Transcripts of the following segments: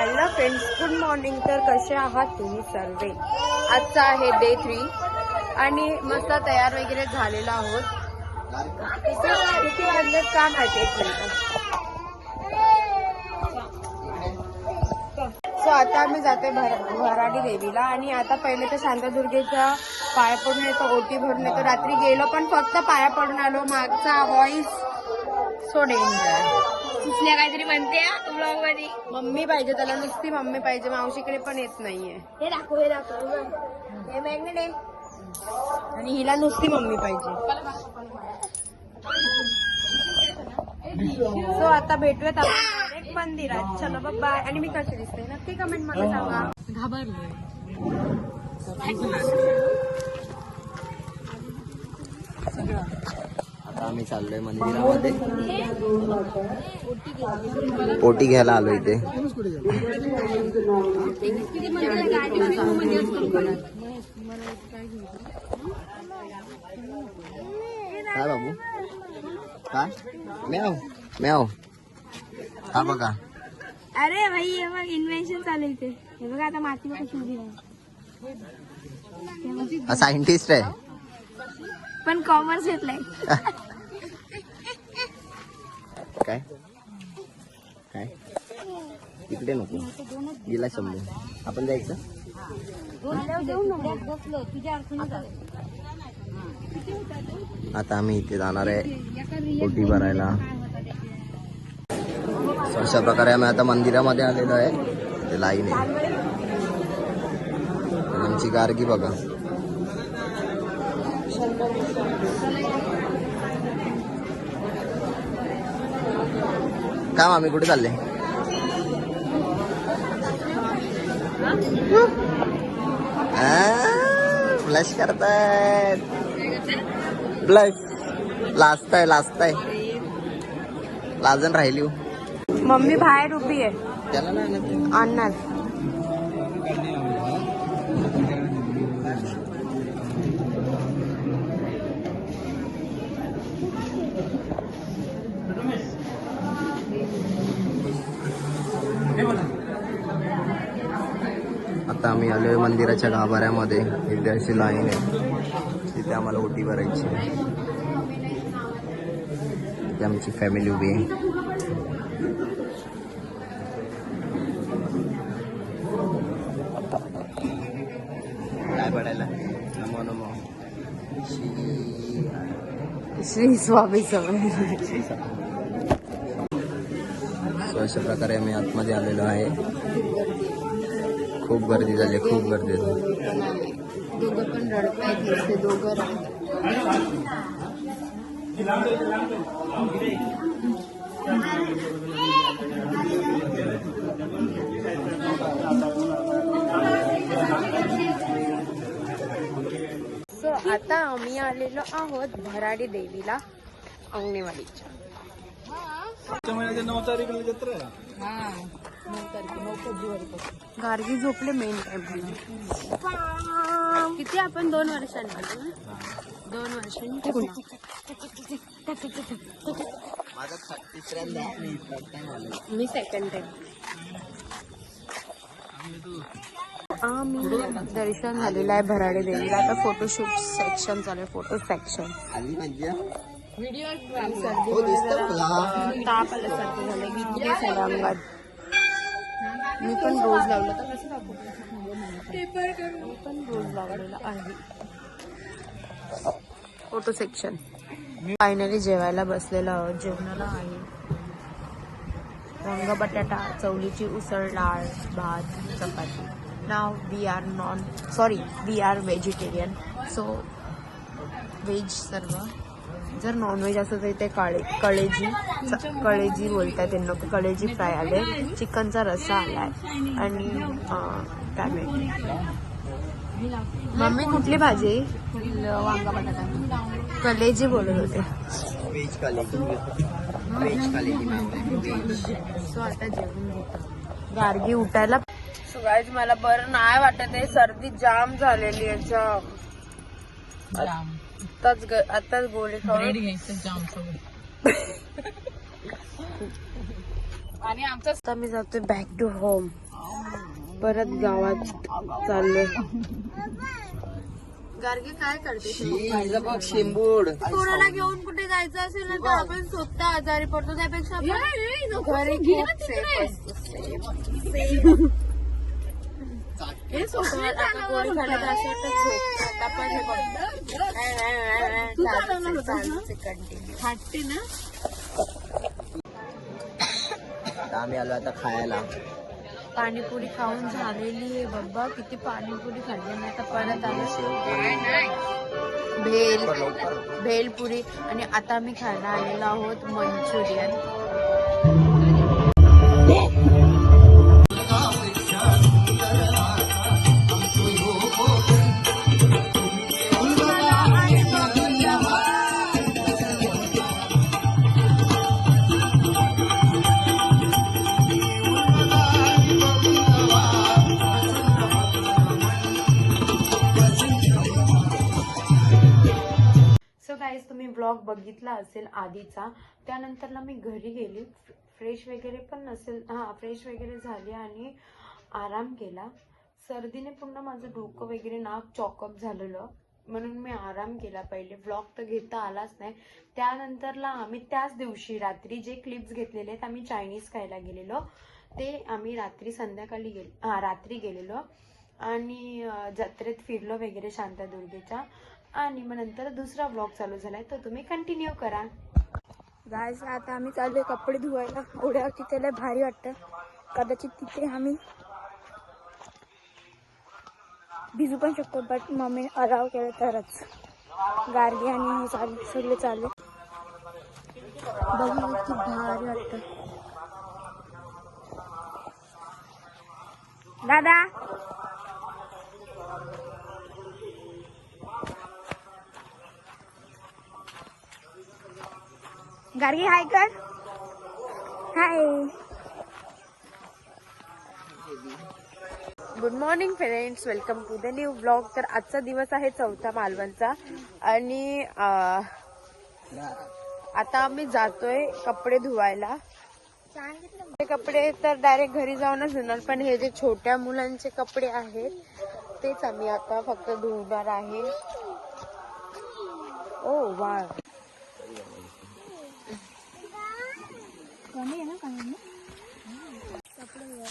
Hello friends, good morning. तर कसे आहात तुम्ही सर्वे? आजचा आहे डे 3 आणि मस्त तयार वगैरे झालेलो आहोत. किती वाजलेत का माहिती. एक मिनिट. सो आता आम्ही जातोय भराडी देवीला आणि आता पहिले तर शांतादुर्गेचा पाया पडून येतो, ओटी भरून येतो. रात्री गेलो पण फक्त पाया पडून आलो. मागचा व्हॉइस सो डेंजर. कुठल्या काहीतरी म्हणते ब्लॉग मध्ये. मम्मी पाहिजे त्याला, नुसती मम्मी पाहिजे. मावशीकडे पण येत नाहीये. हे दाखव हे मॅग्नेट आहे आणि हिला नुसती मम्मी पाहिजे. सो आता भेटूयात आपण एक मंदिरात. चलो बाय. आणि मी कशी दिसते नक्की कमेंट मध्ये सांगा. घाबरलोय. आता आम्ही चाललोय मंदिरामध्ये. ओटी घ्यायला आलो इथे. काय बाबू काय म्याव म्याव हा बघा. अरे भाई हे बघ इन्व्हेन्शन चालू इथे. हे बघा आता मातीला कशी उभी राहिली. हा सायंटिस्ट आहे पण कॉमर्स घेतलाय. काय काय तिकडे नको गेला शंभू. आपण जायचं. आता आम्ही इथे जाणार आहे ओटी भरायला. अशा प्रकारे आम्ही आता मंदिरामध्ये आलेलो आहे. ते लाईन आहे. आमची गार्गी बघा. काम आम्ही कुठे चालले. ब्लश करतायत. ब्लश लाजताय लाजून राहिली. मम्मी बाहेर उभी आहे. त्याला नाही आणणार. आता आम्ही आलोय मंदिराच्या गाभाऱ्यामध्ये. इथे अशी लाईन आहे. तिथे आम्हाला ओटी भरायची. इथे आमची फॅमिली उभी आहे. काय पडायला नमो नमो श्री स्वामी समर्थ. अशा प्रकारे आम्ही आतमध्ये आलेलो आहे. खूप गर्दी झाली. खूप गर्दी झाली. दोघं पण रडतायत. नुसते दोघं सो आता आम्ही आलेलो आहोत भराडी देवीला अंगणेवाडीच्या. गार्गी झोपले मेन टाइम. किती आपण 2 वर्षांनी 2 वर्षांनी मी सेकंड टाइम. आम्ही दर्शन झालेलं आहे भराडी देवीला. आता फोटोशूट सेक्शन चालू आहे. Photo section. ताप आल्यासारखं झालं. विकनेस आहे अंगात. मी पण रोज लावला तर कसं मी पण रोज लावलेला आहे. Photo section. फायनली जेवायला बसलेलो आहोत. जेवणाला आहे रंग बटाटा, चवलीची उसळ, डाळ, भात, चपाती. नाव we are vegetarian. So veg सर्व. जर नॉनव्हेज असेल तर इथे कळेजी बोलतात त्यांना. कळेजी फ्राय आले. चिकनचा रस्सा आलाय आणि टॅमॅटो. मम्मी कुठली भाजी. वांगा बटाटा. कलेजी बोलत होते. सो आता जेवण घेतो. गार्गी उठायला. सो गाईज मला बरं नाही वाटत आहे. सर्दी जाम झालेली आहे. आताच गोळी खाऊन आणि आमचा मी जातोय बॅक टू होम. परत गावात चाललोय. गार्गे काय करते? शिंबूड कोणाला घेऊन कुठे जायचं असेल ना तर आपण स्वतः आजारी पडतो, त्यापेक्षा आपण घरी खूप safe असतो. हे सोबत आता गोळी खाण्यात असं तर झोपतात. आपण हे बघतो कंटिन्यू खाते ना. आता आम्ही आलो आता खायला. पाणीपुरी खाऊन झालेली आहे बाबा. किती पाणीपुरी खाल्ली ना. आता परत आलो भेलपुरी आणि आता आम्ही खायला आलेलो आहोत मंचुरियन. सो गाईज तुम्ही ब्लॉग बघितला असेल आधीचा. त्यानंतरला मी घरी गेली. फ्रेश वगैरे पण नसेल, फ्रेश वगैरे झाली आणि आराम केला. सर्दीने पूर्ण माझं डोकं वगैरे नाक चॉकअप झालेलं, म्हणून मी आराम केला. पहिले ब्लॉग तर घेता आलाच नाही. त्यानंतरला आम्ही त्याच दिवशी रात्री जे क्लिप्स घेतलेले आहेत, आम्ही चायनीज खायला गेलेलो. ते आम्ही रात्री गेलेलो आणि जत्रेत फिरलो वगैरे शांतादुर्गेच्या. आणि मग नंतर दुसरा ब्लॉग चालू झालाय, तो तुम्ही कंटिन्यू करा. गाईस आता आम्ही चाललोय कपडे धुवायला. ओढ्यावरती त्याला भारी वाटतं. कदाचित तिथे आम्ही भिजू पण शकतो, बट मम्मीने अलाव केलं तरच. गार्गी आणि हे सगळे चालले. बघू किती भारी वाटतं. दादा गार्गी हाय कर. Hi. Good morning friends, welcome to the new blog. तर आजचा दिवस आहे 4था मालवणचा आणि आता आम्ही जातोय कपडे धुवायला. हे कपडे तर डायरेक्ट घरी जाऊनच धुणार, पण हे जे छोट्या मुलांचे कपडे आहेत तेच आम्ही आता फक्त धुणार आहे. ओ वा.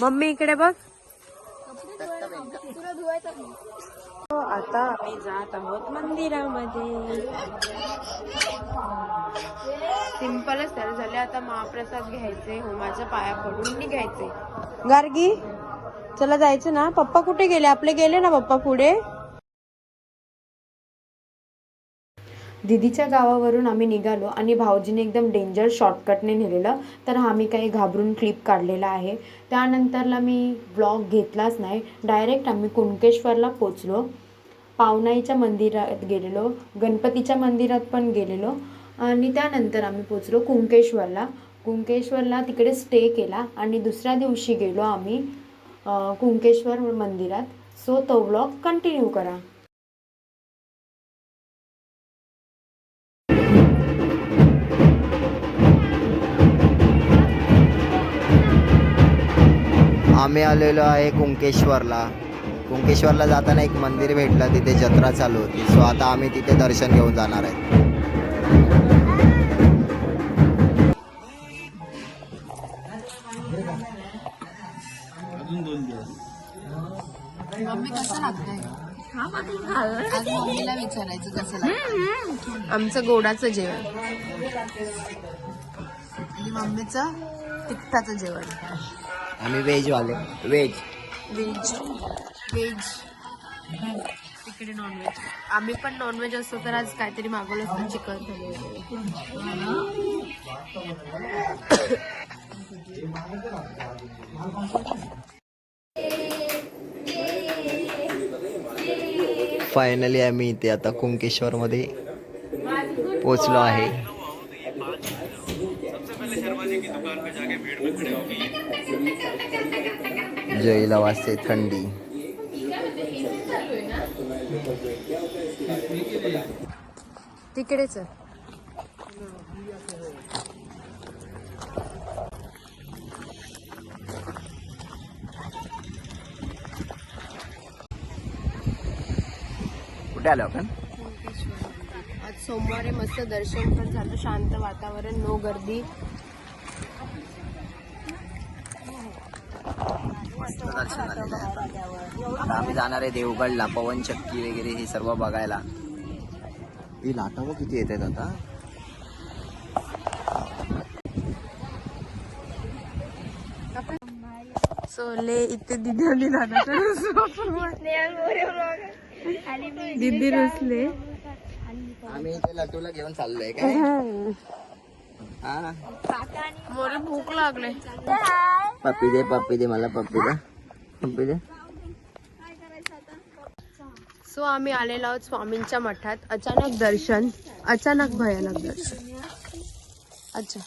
मम्मी इकडे बघ. आता आम्ही जात आहोत मंदिरामध्ये. सिंपलच तयार झाले. आता महाप्रसाद घ्यायचे, होमाच्या पाया पडून निघायचे. गार्गी चला जायचं ना. पप्पा कुठे गेले? आपले गेले ना पप्पा पुढे. दीदीच्या गावावरून आम्ही निघालो आणि भाऊजीने एकदम डेंजर शॉर्टकटने नेलेलं, तर आम्ही काही घाबरून क्लिप काढलेला आहे. त्यानंतरला मी व्लॉग घेतलाच नाही. डायरेक्ट आम्ही कुणकेश्वरला पोचलो. पावनाईच्या मंदिरात गेलेलो, गणपतीच्या मंदिरात पण गेलेलो आणि त्यानंतर आम्ही पोचलो कुणकेश्वरला. तिकडे स्टे केला आणि दुसऱ्या दिवशी गेलो आम्ही कुणकेश्वर मंदिरात. सो तो व्लॉग कंटिन्यू करा. आम्ही आलेलो आहे कुणकेश्वरला जाताना एक मंदिर भेटलं, तिथे जत्रा चालू होती. सो आता आम्ही तिथे दर्शन घेऊन जाणार आहे. मम्मी कसं लागतंय? आज मम्मीला विचारायचं कसं लागतं. आमचं गोडाचं जेवण आणि मम्मीचं तिखटाचं जेवण. आम्ही व्हेजवाले. व्हेज तिकडे नॉनव्हेज. आम्ही पण नॉनव्हेज असतो तर आज काहीतरी मागवलं असतं, चिकन. फायनली आम्ही इथे आता कुणकेश्वरमध्ये पोचलो आहे. जयला वाजते थंडी. तिकडेच कुठे आलो आपण? आज सोमवार आहे, मस्त दर्शन पण झालं, शांत वातावरण, नो गर्दी. मस्त दर्शन झालेलं आहे. आता आम्ही जाणार आहे देवगडला, पवन चक्की वगैरे हे सर्व बघायला. ही लाटा बघ किती येतात आता. सोले इथे दिदी दिदी रुसले. आम्ही इथे लटूला घेऊन चाललोय काय. हा मला भूक लागले. पप्पी दे मला पप्पी दे. सो आम्ही आलेलो आहोत स्वामींच्या मठात. अचानक दर्शन, अचानक भयानक दर्शन. अच्छा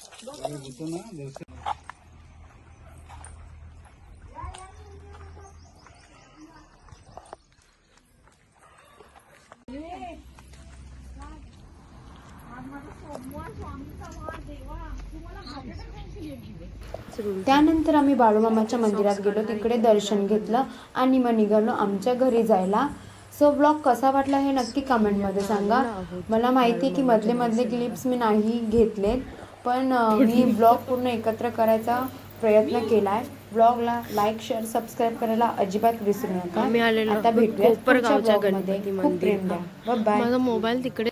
त्यानंतर आम्ही बाळूमामाच्या मंदिरात गेलो, तिकडे दर्शन घेतलं आणि मग निघालो आमच्या घरी जायला. सो ब्लॉग कसा वाटला हे नक्की कमेंटमध्ये सांगा. मला माहिती आहे की मधले क्लिप्स मी नाही घेतलेत, पण मी ब्लॉग पूर्ण एकत्र करायचा प्रयत्न केला आहे. ब्लॉगला लाईक, शेअर, सबस्क्राईब करायला अजिबात विसरू नका. आम्ही आलेलो आता भेटूया कोपरगावच्या पुढच्या ब्लॉगमध्ये. गणपती खूप प्रेम मंदिर. द्या. बाय. माझा मोबाईल तिकडे